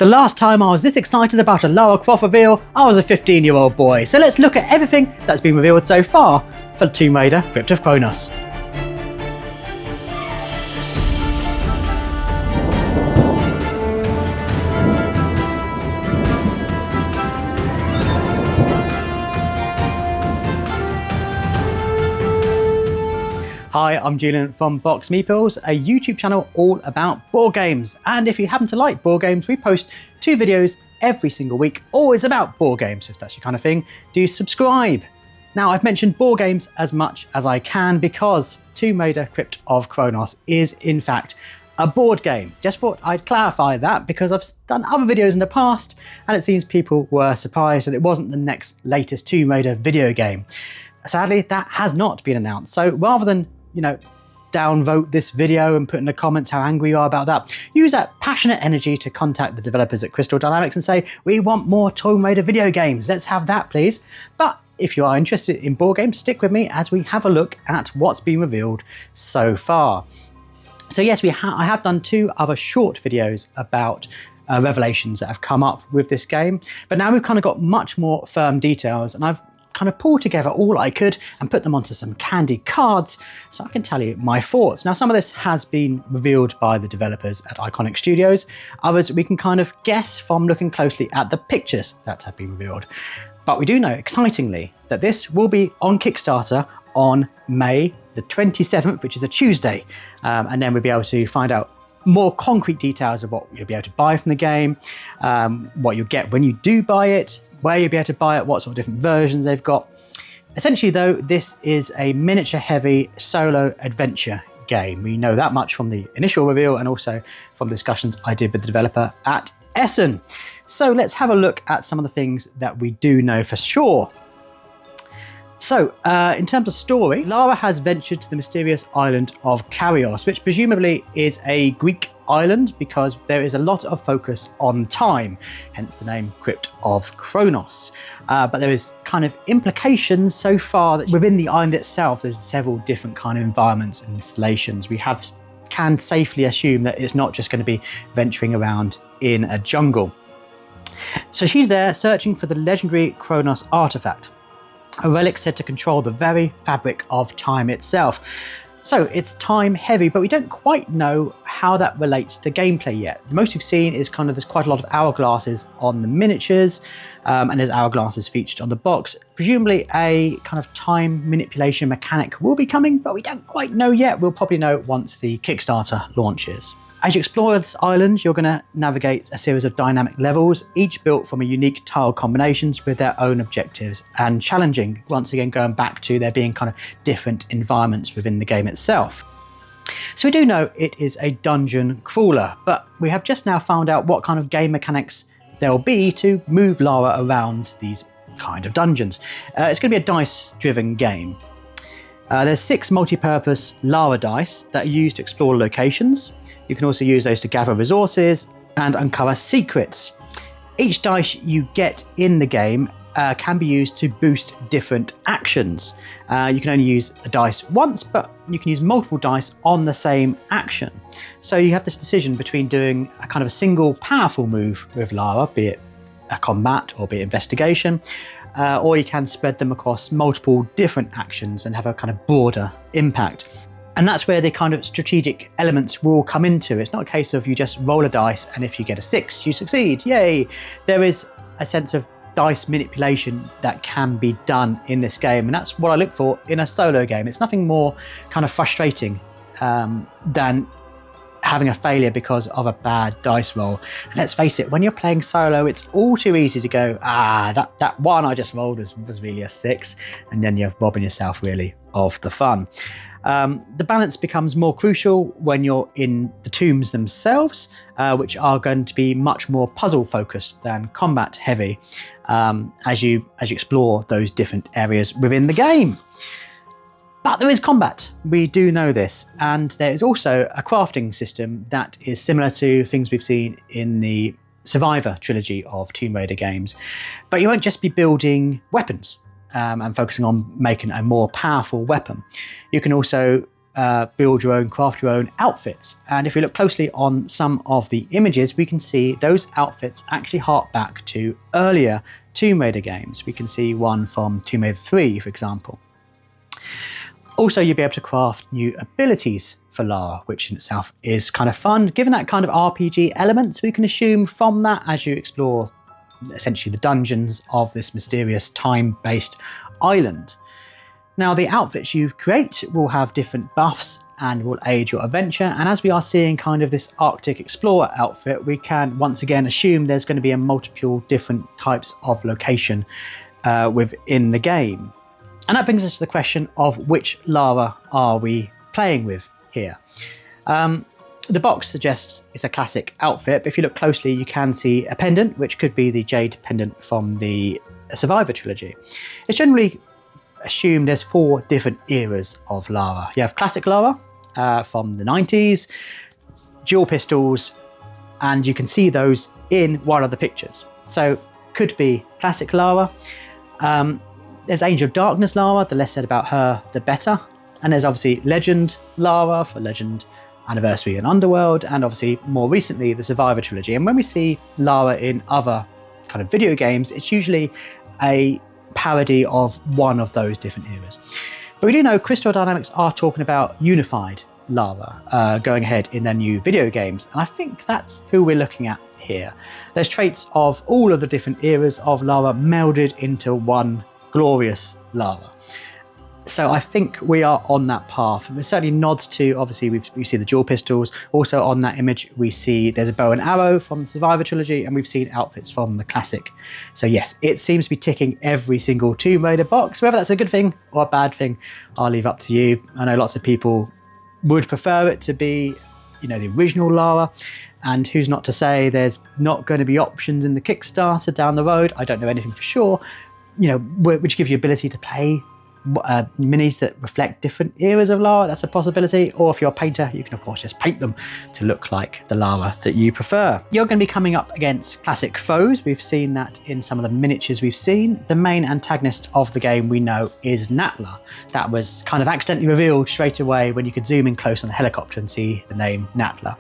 The last time I was this excited about a Lara Croft reveal, I was a 15-year-old boy. So let's look at everything that's been revealed so far for Tomb Raider Crypt of Chronos. Hi, I'm Julian from BoxedMeeples, a YouTube channel all about board games. And if you happen to like board games, we post 2 videos every single week, always about board games. If that's your kind of thing, do subscribe. Now, I've mentioned board games as much as I can because Tomb Raider Crypt of Chronos is in fact a board game. Just thought I'd clarify that because I've done other videos in the past and it seems people were surprised that it wasn't the next latest Tomb Raider video game. Sadly, that has not been announced. So rather than downvote this video and put in the comments how angry you are about that, use that passionate energy to contact the developers at Crystal Dynamics and say, we want more Tomb Raider video games, let's have that please. But if you are interested in board games, stick with me as we have a look at what's been revealed so far. So yes, I have done 2 other short videos about revelations that have come up with this game, but now we've kind of got much more firm details and I've kind of pulled together all I could and put them onto some candy cards so I can tell you my thoughts. Now, some of this has been revealed by the developers at Iconic Studios. Others we can kind of guess from looking closely at the pictures that have been revealed. But we do know, excitingly, that this will be on Kickstarter on May the 27th, which is a Tuesday. And then we'll be able to find out more concrete details of what you'll be able to buy from the game, what you'll get when you do buy it, where you'll be able to buy it, what sort of different versions they've got. Essentially though, this is a miniature heavy solo adventure game. We know that much from the initial reveal and also from discussions I did with the developer at Essen. So let's have a look at some of the things that we do know for sure. So, in terms of story, Lara has ventured to the mysterious island of Karios, which presumably is a Greek island because there is a lot of focus on time, hence the name Crypt of Chronos. But there is kind of implications so far that within the island itself, there's several different kind of environments and installations. We can safely assume that it's not just going to be venturing around in a jungle. So she's there searching for the legendary Chronos artifact, a relic said to control the very fabric of time itself. So it's time heavy, but we don't quite know how that relates to gameplay yet. Most we've seen is there's quite a lot of hourglasses on the miniatures, and there's hourglasses featured on the box. Presumably a kind of time manipulation mechanic will be coming, but we don't quite know yet. We'll probably know once the Kickstarter launches. As you explore this island, you're going to navigate a series of dynamic levels, each built from a unique tile combinations with their own objectives and challenging, once again going back to there being kind of different environments within the game itself. So we do know it is a dungeon crawler, but we have just now found out what kind of game mechanics there will be to move Lara around these kind of dungeons. It's going to be a dice-driven game. There's 6 multi-purpose Lara dice that are used to explore locations. You can also use those to gather resources and uncover secrets. Each dice you get in the game can be used to boost different actions. You can only use a dice once, but you can use multiple dice on the same action. So you have this decision between doing a kind of a single powerful move with Lara, be it a combat or be it investigation, or you can spread them across multiple different actions and have a kind of broader impact. And that's where the kind of strategic elements will come into. It's not a case of you just roll a dice and if you get a 6, you succeed, yay! There is a sense of dice manipulation that can be done in this game, and that's what I look for in a solo game. It's nothing more kind of frustrating than having a failure because of a bad dice roll. And let's face it, when you're playing solo, it's all too easy to go, that one I just rolled was really a 6, and then you're robbing yourself really of the fun. The balance becomes more crucial when you're in the tombs themselves, which are going to be much more puzzle focused than combat heavy, as you explore those different areas within the game. But there is combat, we do know this, and there is also a crafting system that is similar to things we've seen in the Survivor trilogy of Tomb Raider games. But you won't just be building weapons and focusing on making a more powerful weapon. You can also build your own, craft your own outfits. And if we look closely on some of the images, we can see those outfits actually hark back to earlier Tomb Raider games. We can see one from Tomb Raider 3, for example. Also, you'll be able to craft new abilities for Lara, which in itself is kind of fun. Given that kind of RPG elements, we can assume from that as you explore essentially the dungeons of this mysterious time-based island. Now, the outfits you create will have different buffs and will aid your adventure. And as we are seeing kind of this Arctic Explorer outfit, we can once again assume there's going to be a multiple different types of location within the game. And that brings us to the question of which Lara are we playing with here. The box suggests it's a classic outfit, but if you look closely, you can see a pendant, which could be the jade pendant from the Survivor trilogy. It's generally assumed there's 4 different eras of Lara. You have classic Lara from the 90s, dual pistols, and you can see those in one of the pictures. So could be classic Lara. There's Angel of Darkness Lara. The less said about her, the better. And there's obviously Legend Lara for Legend Anniversary and Underworld, and obviously more recently the Survivor trilogy. And when we see Lara in other kind of video games, it's usually a parody of one of those different eras. But we do know Crystal Dynamics are talking about unified Lara going ahead in their new video games, and I think that's who we're looking at here. There's traits of all of the different eras of Lara melded into one glorious Lara. So I think we are on that path. And it certainly nods to, obviously, we see the dual pistols. Also on that image, we see there's a bow and arrow from the Survivor trilogy, and we've seen outfits from the classic. So yes, it seems to be ticking every single Tomb Raider box. Whether that's a good thing or a bad thing, I'll leave up to you. I know lots of people would prefer it to be, you know, the original Lara. And who's not to say there's not going to be options in the Kickstarter down the road. I don't know anything for sure, you know, which give you ability to play minis that reflect different eras of Lara. That's a possibility. Or if you're a painter, you can of course just paint them to look like the Lara that you prefer. You're going to be coming up against classic foes. We've seen that in some of the miniatures we've seen. The main antagonist of the game we know is Natla. That was kind of accidentally revealed straight away when you could zoom in close on the helicopter and see the name Natla.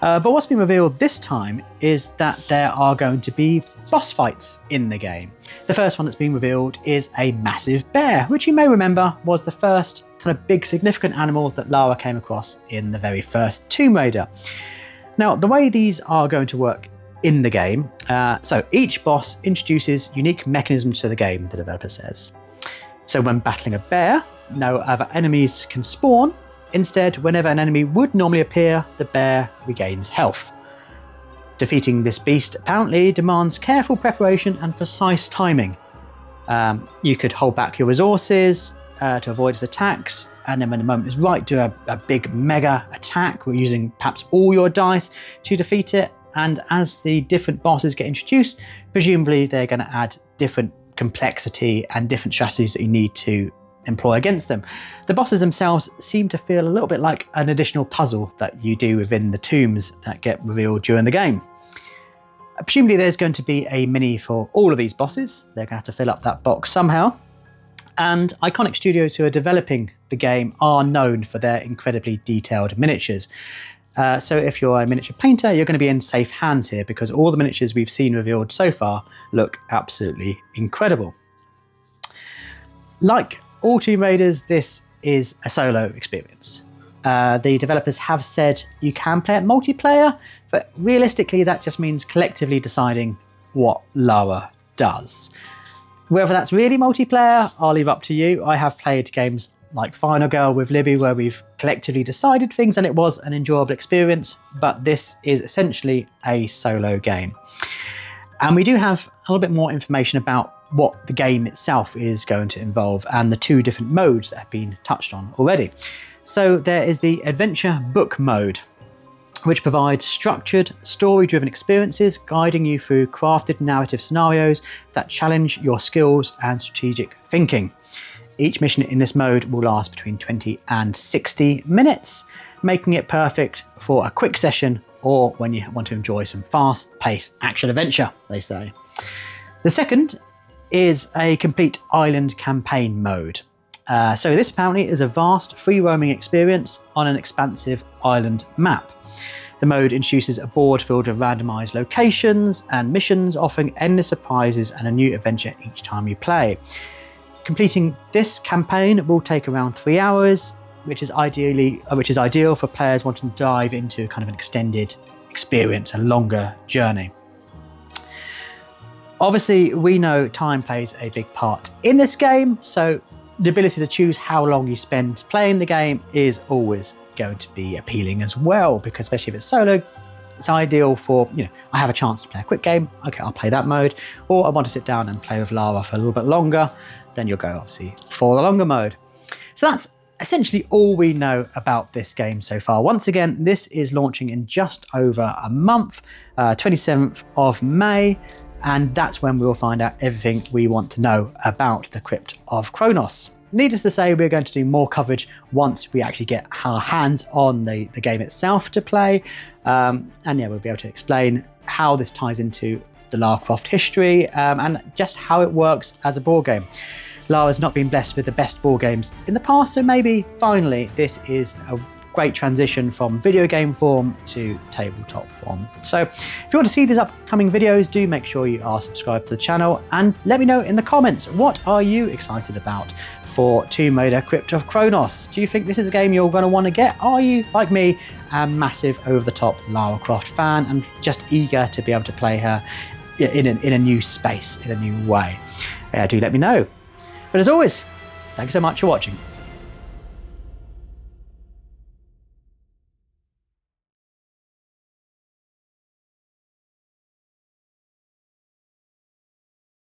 But what's been revealed this time is that there are going to be boss fights in the game. The first one that's been revealed is a massive bear, which you may remember was the first kind of big significant animal that Lara came across in the very first Tomb Raider. Now, the way these are going to work in the game, so each boss introduces unique mechanisms to the game, the developer says. So when battling a bear, no other enemies can spawn. Instead, whenever an enemy would normally appear, the bear regains health. Defeating this beast apparently demands careful preparation and precise timing. You could hold back your resources to avoid its attacks, and then when the moment is right, do a big mega attack. We're using perhaps all your dice to defeat it. And as the different bosses get introduced, presumably they're going to add different complexity and different strategies that you need to employ against them. The bosses themselves seem to feel a little bit like an additional puzzle that you do within the tombs that get revealed during the game. Presumably there's going to be a mini for all of these bosses. They're going to have to fill up that box somehow. And Iconic Studios, who are developing the game, are known for their incredibly detailed miniatures. So if you're a miniature painter, you're going to be in safe hands here, because all the miniatures we've seen revealed so far look absolutely incredible. Like all Tomb Raiders, this is a solo experience. The developers have said you can play it multiplayer, but realistically that just means collectively deciding what Lara does. Whether that's really multiplayer, I'll leave up to you. I have played games like Final Girl with Libby where we've collectively decided things and it was an enjoyable experience, but this is essentially a solo game. And we do have a little bit more information about what the game itself is going to involve and the 2 different modes that have been touched on already. So there is the Adventure Book mode, which provides structured, story-driven experiences guiding you through crafted narrative scenarios that challenge your skills and strategic thinking. Each mission in this mode will last between 20 and 60 minutes, making it perfect for a quick session or when you want to enjoy some fast-paced action adventure, they say. The second is a complete island campaign mode. So this apparently is a vast free roaming experience on an expansive island map. The mode introduces a board filled with randomised locations and missions, offering endless surprises and a new adventure each time you play. Completing this campaign will take around 3 hours, which is ideal for players wanting to dive into kind of an extended experience, a longer journey. Obviously, we know time plays a big part in this game, so the ability to choose how long you spend playing the game is always going to be appealing as well, because especially if it's solo, it's ideal for, I have a chance to play a quick game, okay, I'll play that mode, or I want to sit down and play with Lara for a little bit longer, then you'll go obviously for the longer mode. So that's essentially all we know about this game so far. Once again, this is launching in just over a month, 27th of May, and that's when we'll find out everything we want to know about the Crypt of Chronos. Needless to say, we're going to do more coverage once we actually get our hands on the game itself to play. And yeah, we'll be able to explain how this ties into the Lara Croft history and just how it works as a board game. Lara's not been blessed with the best board games in the past, so maybe finally this is a great transition from video game form to tabletop form. So if you want to see these upcoming videos, do make sure you are subscribed to the channel and let me know in the comments, what are you excited about for Tomb Raider Crypt of Chronos? Do you think this is a game you're going to want to get? Are you, like me, a massive over-the-top Lara Croft fan and just eager to be able to play her in a new space, in a new way? Do let me know. But as always, thanks so much for watching.